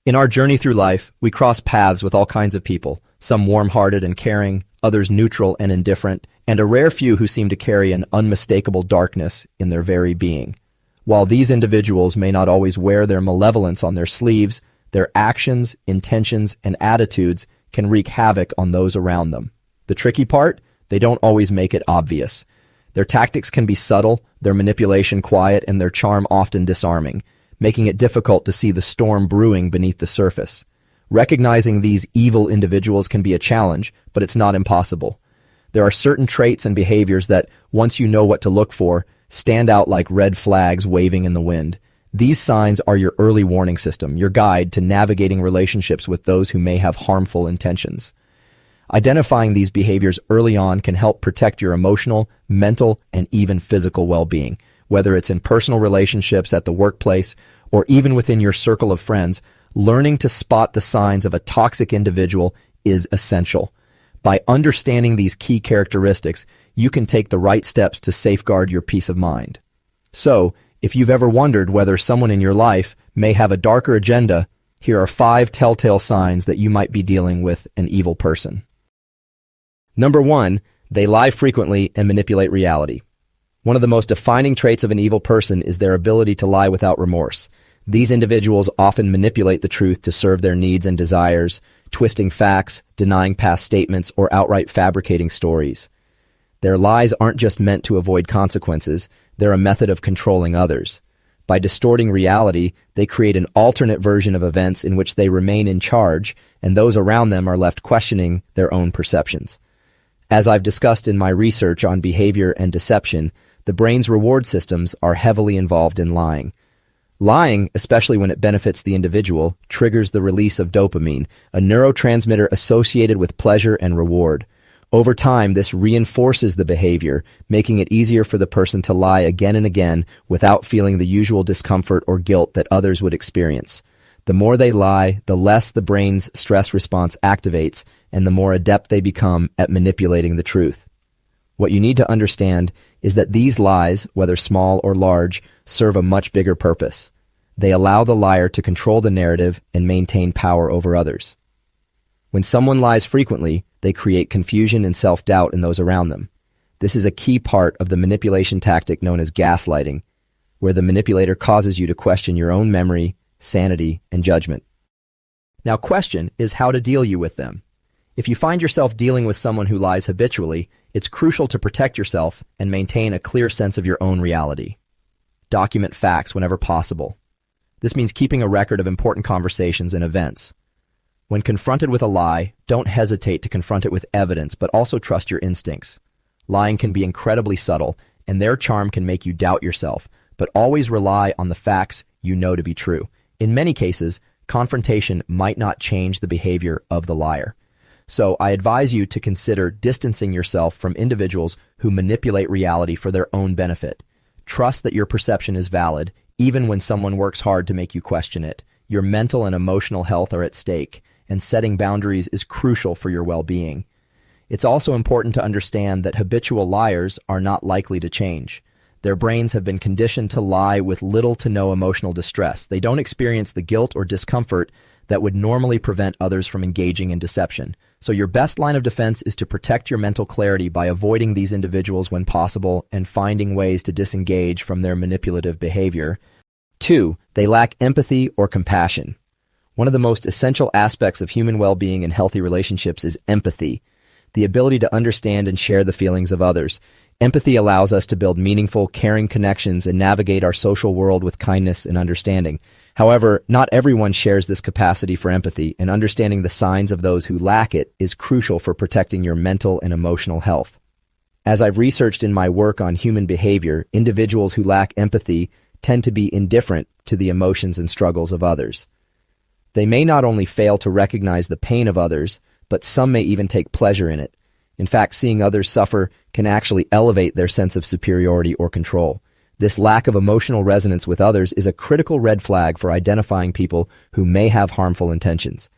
In our journey through life, we cross paths with all kinds of people, some warm-hearted and caring, others neutral and indifferent, and a rare few who seem to carry an unmistakable darkness in their very being. While these individuals may not always wear their malevolence on their sleeves, their actions, intentions, and attitudes can wreak havoc on those around them. The tricky part? They don't always make it obvious. Their tactics can be subtle, their manipulation quiet, and their charm often disarming, making it difficult to see the storm brewing beneath the surface. Recognizing these evil individuals can be a challenge, but it's not impossible. There are certain traits and behaviors that, once you know what to look for, stand out like red flags waving in the wind. These signs are your early warning system, your guide to navigating relationships with those who may have harmful intentions. Identifying these behaviors early on can help protect your emotional, mental, and even physical well-being. Whether it's in personal relationships, at the workplace, or even within your circle of friends, learning to spot the signs of a toxic individual is essential. By understanding these key characteristics, you can take the right steps to safeguard your peace of mind. So, if you've ever wondered whether someone in your life may have a darker agenda, here are 5 telltale signs that you might be dealing with an evil person. Number 1, they lie frequently and manipulate reality. One of the most defining traits of an evil person is their ability to lie without remorse. These individuals often manipulate the truth to serve their needs and desires, twisting facts, denying past statements, or outright fabricating stories. Their lies aren't just meant to avoid consequences, they're a method of controlling others. By distorting reality, they create an alternate version of events in which they remain in charge, and those around them are left questioning their own perceptions. As I've discussed in my research on behavior and deception, the brain's reward systems are heavily involved in lying. Lying, especially when it benefits the individual, triggers the release of dopamine, a neurotransmitter associated with pleasure and reward. Over time, this reinforces the behavior, making it easier for the person to lie again and again without feeling the usual discomfort or guilt that others would experience. The more they lie, the less the brain's stress response activates, and the more adept they become at manipulating the truth. What you need to understand is that these lies, whether small or large, serve a much bigger purpose. They allow the liar to control the narrative and maintain power over others. When someone lies frequently, they create confusion and self-doubt in those around them. This is a key part of the manipulation tactic known as gaslighting, where the manipulator causes you to question your own memory, sanity, and judgment. Now, question is how to deal with them. If you find yourself dealing with someone who lies habitually, it's crucial to protect yourself and maintain a clear sense of your own reality. Document facts whenever possible. This means keeping a record of important conversations and events. When confronted with a lie, don't hesitate to confront it with evidence, but also trust your instincts. Lying can be incredibly subtle, and their charm can make you doubt yourself, but always rely on the facts you know to be true. In many cases, confrontation might not change the behavior of the liar. So I advise you to consider distancing yourself from individuals who manipulate reality for their own benefit. Trust that your perception is valid, even when someone works hard to make you question it. Your mental and emotional health are at stake, and setting boundaries is crucial for your well-being. It's also important to understand that habitual liars are not likely to change. Their brains have been conditioned to lie with little to no emotional distress. They don't experience the guilt or discomfort that would normally prevent others from engaging in deception. So your best line of defense is to protect your mental clarity by avoiding these individuals when possible and finding ways to disengage from their manipulative behavior. 2, they lack empathy or compassion. One of the most essential aspects of human well-being and healthy relationships is empathy, the ability to understand and share the feelings of others. Empathy allows us to build meaningful, caring connections and navigate our social world with kindness and understanding. However, not everyone shares this capacity for empathy, and understanding the signs of those who lack it is crucial for protecting your mental and emotional health. As I've researched in my work on human behavior, individuals who lack empathy tend to be indifferent to the emotions and struggles of others. They may not only fail to recognize the pain of others, but some may even take pleasure in it. In fact, seeing others suffer can actually elevate their sense of superiority or control. This lack of emotional resonance with others is a critical red flag for identifying people who may have harmful intentions.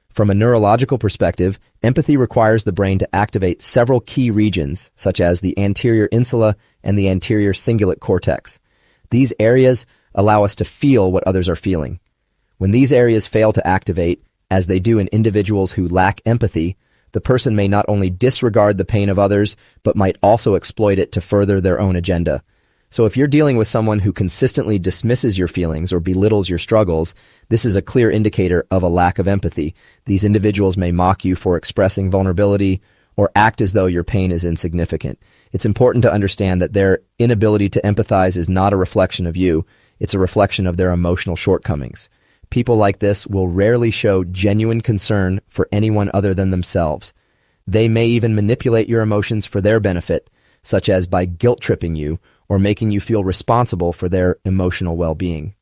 From a neurological perspective, empathy requires the brain to activate several key regions, such as the anterior insula and the anterior cingulate cortex. These areas allow us to feel what others are feeling. When these areas fail to activate, as they do in individuals who lack empathy, the person may not only disregard the pain of others, but might also exploit it to further their own agenda. So if you're dealing with someone who consistently dismisses your feelings or belittles your struggles, this is a clear indicator of a lack of empathy. These individuals may mock you for expressing vulnerability or act as though your pain is insignificant. It's important to understand that their inability to empathize is not a reflection of you. It's a reflection of their emotional shortcomings. People like this will rarely show genuine concern for anyone other than themselves. They may even manipulate your emotions for their benefit, such as by guilt-tripping you or making you feel responsible for their emotional well-being.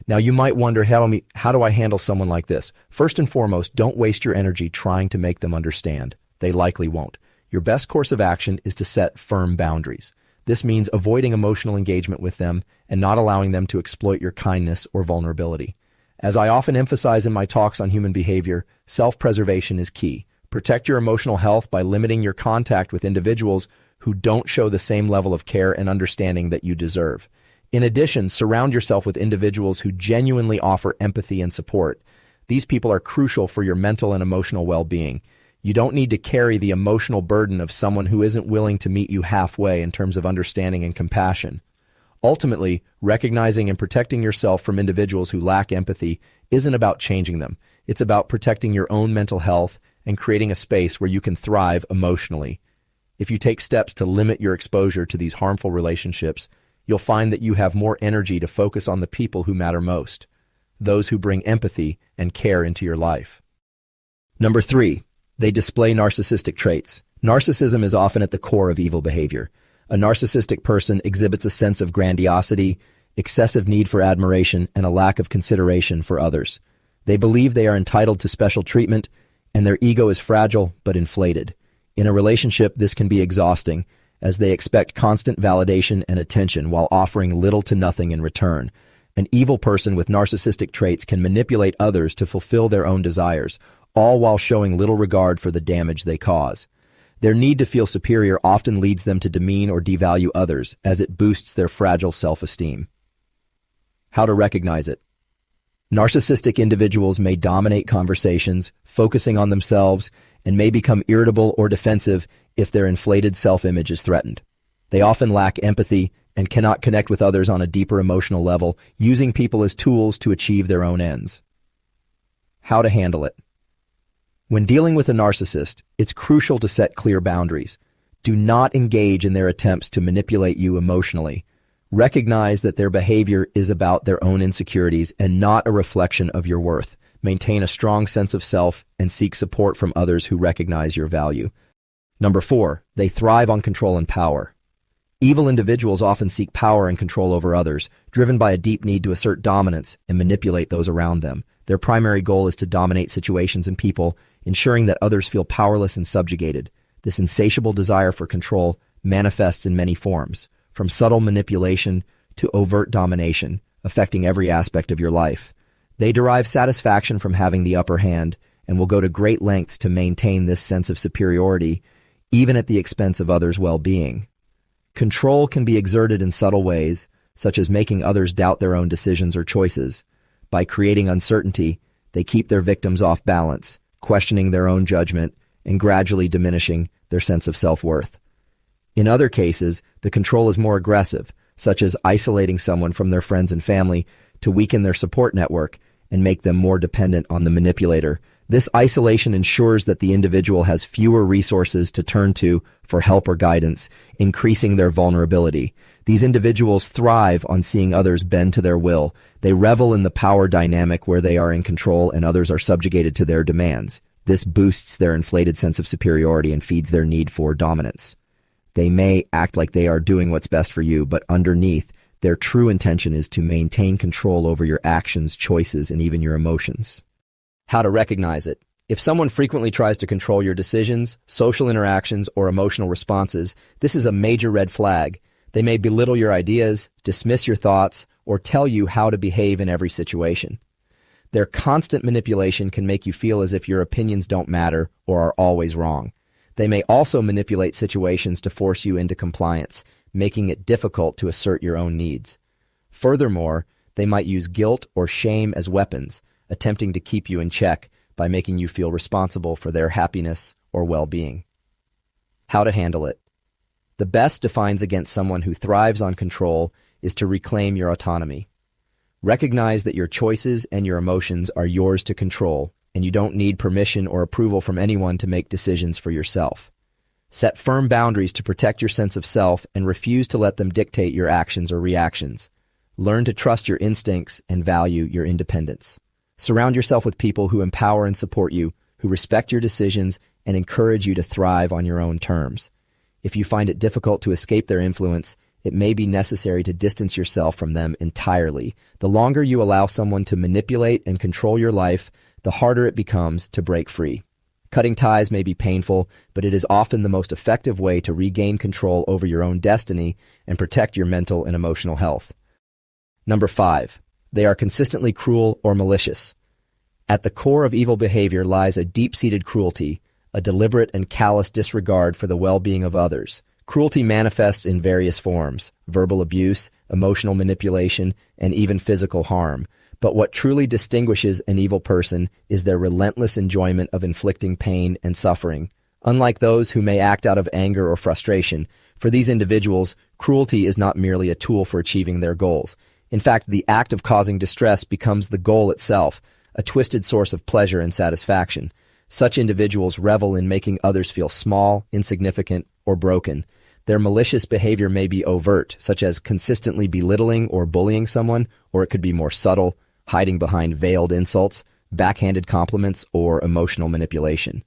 Now, you might wonder, how do I handle someone like this? First and foremost, don't waste your energy trying to make them understand. They likely won't. Your best course of action is to set firm boundaries. This means avoiding emotional engagement with them and not allowing them to exploit your kindness or vulnerability. As I often emphasize in my talks on human behavior, self-preservation is key. Protect your emotional health by limiting your contact with individuals who don't show the same level of care and understanding that you deserve. In addition, surround yourself with individuals who genuinely offer empathy and support. These people are crucial for your mental and emotional well-being. You don't need to carry the emotional burden of someone who isn't willing to meet you halfway in terms of understanding and compassion. Ultimately, recognizing and protecting yourself from individuals who lack empathy isn't about changing them. It's about protecting your own mental health and creating a space where you can thrive emotionally. If you take steps to limit your exposure to these harmful relationships, you'll find that you have more energy to focus on the people who matter most, those who bring empathy and care into your life. Number 3, they display narcissistic traits. Narcissism is often at the core of evil behavior. A narcissistic person exhibits a sense of grandiosity, excessive need for admiration, and a lack of consideration for others. They believe they are entitled to special treatment, and their ego is fragile but inflated. In a relationship, this can be exhausting, as they expect constant validation and attention while offering little to nothing in return. An evil person with narcissistic traits can manipulate others to fulfill their own desires, all while showing little regard for the damage they cause. Their need to feel superior often leads them to demean or devalue others, as it boosts their fragile self-esteem. How to recognize it? Narcissistic individuals may dominate conversations, focusing on themselves, and may become irritable or defensive if their inflated self-image is threatened. They often lack empathy and cannot connect with others on a deeper emotional level, using people as tools to achieve their own ends. How to handle it? When dealing with a narcissist, it's crucial to set clear boundaries. Do not engage in their attempts to manipulate you emotionally. Recognize that their behavior is about their own insecurities and not a reflection of your worth. Maintain a strong sense of self and seek support from others who recognize your value. Number 4, they thrive on control and power. Evil individuals often seek power and control over others, driven by a deep need to assert dominance and manipulate those around them. Their primary goal is to dominate situations and people, ensuring that others feel powerless and subjugated. This insatiable desire for control manifests in many forms, from subtle manipulation to overt domination, affecting every aspect of your life. They derive satisfaction from having the upper hand and will go to great lengths to maintain this sense of superiority, even at the expense of others' well-being. Control can be exerted in subtle ways, such as making others doubt their own decisions or choices. By creating uncertainty, they keep their victims off balance, questioning their own judgment and gradually diminishing their sense of self-worth. In other cases, the control is more aggressive, such as isolating someone from their friends and family to weaken their support network and make them more dependent on the manipulator. This isolation ensures that the individual has fewer resources to turn to for help or guidance, increasing their vulnerability. These individuals thrive on seeing others bend to their will. They revel in the power dynamic where they are in control and others are subjugated to their demands. This boosts their inflated sense of superiority and feeds their need for dominance. They may act like they are doing what's best for you, but underneath, their true intention is to maintain control over your actions, choices, and even your emotions. How to recognize it? If someone frequently tries to control your decisions, social interactions, or emotional responses, this is a major red flag. They may belittle your ideas, dismiss your thoughts, or tell you how to behave in every situation. Their constant manipulation can make you feel as if your opinions don't matter or are always wrong. They may also manipulate situations to force you into compliance, making it difficult to assert your own needs. Furthermore, They might use guilt or shame as weapons, attempting to keep you in check by making you feel responsible for their happiness or well-being. How to handle it. The best defense against someone who thrives on control is to reclaim your autonomy. Recognize that your choices and your emotions are yours to control, and you don't need permission or approval from anyone to make decisions for yourself. Set firm boundaries to protect your sense of self and refuse to let them dictate your actions or reactions. Learn to trust your instincts and value your independence. Surround yourself with people who empower and support you, who respect your decisions and encourage you to thrive on your own terms. If you find it difficult to escape their influence, it may be necessary to distance yourself from them entirely. The longer you allow someone to manipulate and control your life, the harder it becomes to break free. Cutting ties may be painful, but it is often the most effective way to regain control over your own destiny and protect your mental and emotional health. Number 5. They are consistently cruel or malicious. At the core of evil behavior lies a deep-seated cruelty, a deliberate and callous disregard for the well-being of others. Cruelty manifests in various forms: verbal abuse, emotional manipulation, and even physical harm. But what truly distinguishes an evil person is their relentless enjoyment of inflicting pain and suffering. Unlike those who may act out of anger or frustration, for these individuals, cruelty is not merely a tool for achieving their goals. In fact, the act of causing distress becomes the goal itself, a twisted source of pleasure and satisfaction. Such individuals revel in making others feel small, insignificant, or broken. Their malicious behavior may be overt, such as consistently belittling or bullying someone, or it could be more subtle, hiding behind veiled insults, backhanded compliments, or emotional manipulation.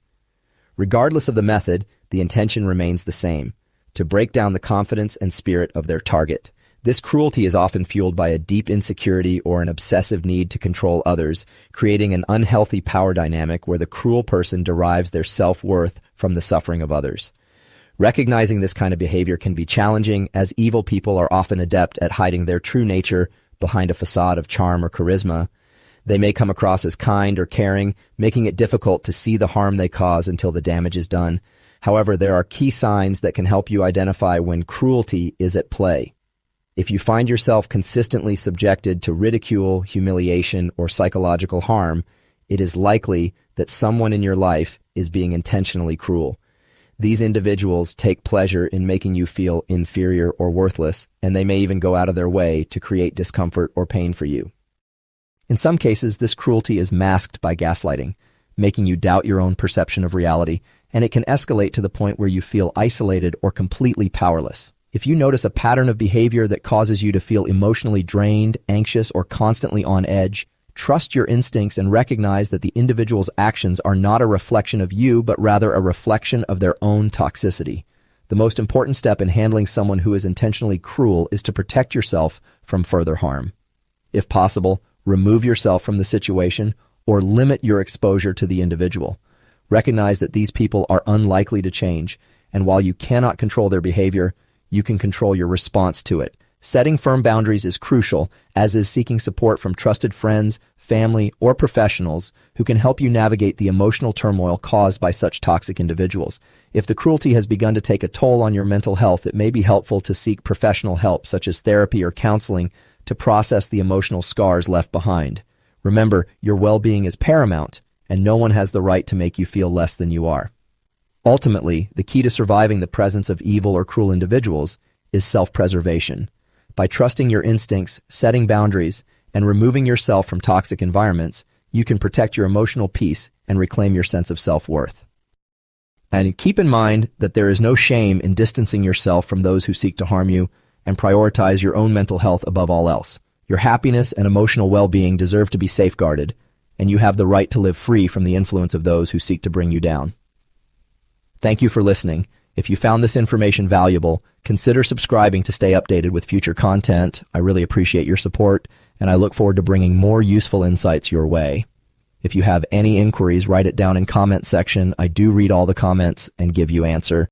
Regardless of the method, the intention remains the same: to break down the confidence and spirit of their target. This cruelty is often fueled by a deep insecurity or an obsessive need to control others, creating an unhealthy power dynamic where the cruel person derives their self-worth from the suffering of others. Recognizing this kind of behavior can be challenging, as evil people are often adept at hiding their true nature behind a facade of charm or charisma. They may come across as kind or caring, making it difficult to see the harm they cause until the damage is done. However, there are key signs that can help you identify when cruelty is at play. If you find yourself consistently subjected to ridicule, humiliation, or psychological harm, it is likely that someone in your life is being intentionally cruel. These individuals take pleasure in making you feel inferior or worthless, and they may even go out of their way to create discomfort or pain for you. In some cases, this cruelty is masked by gaslighting, making you doubt your own perception of reality, and it can escalate to the point where you feel isolated or completely powerless. If you notice a pattern of behavior that causes you to feel emotionally drained, anxious, or constantly on edge, trust your instincts and recognize that the individual's actions are not a reflection of you, but rather a reflection of their own toxicity. The most important step in handling someone who is intentionally cruel is to protect yourself from further harm. If possible, remove yourself from the situation or limit your exposure to the individual. Recognize that these people are unlikely to change, and while you cannot control their behavior, you can control your response to it. Setting firm boundaries is crucial, as is seeking support from trusted friends, family, or professionals who can help you navigate the emotional turmoil caused by such toxic individuals. If the cruelty has begun to take a toll on your mental health, it may be helpful to seek professional help, such as therapy or counseling, to process the emotional scars left behind. Remember, your well-being is paramount, and no one has the right to make you feel less than you are. Ultimately, the key to surviving the presence of evil or cruel individuals is self-preservation. By trusting your instincts, setting boundaries, and removing yourself from toxic environments, you can protect your emotional peace and reclaim your sense of self-worth. And keep in mind that there is no shame in distancing yourself from those who seek to harm you, and prioritize your own mental health above all else. Your happiness and emotional well-being deserve to be safeguarded, and you have the right to live free from the influence of those who seek to bring you down. Thank you for listening. If you found this information valuable, consider subscribing to stay updated with future content. I really appreciate your support, and I look forward to bringing more useful insights your way. If you have any inquiries, write it down in comment section. I do read all the comments and give you answer.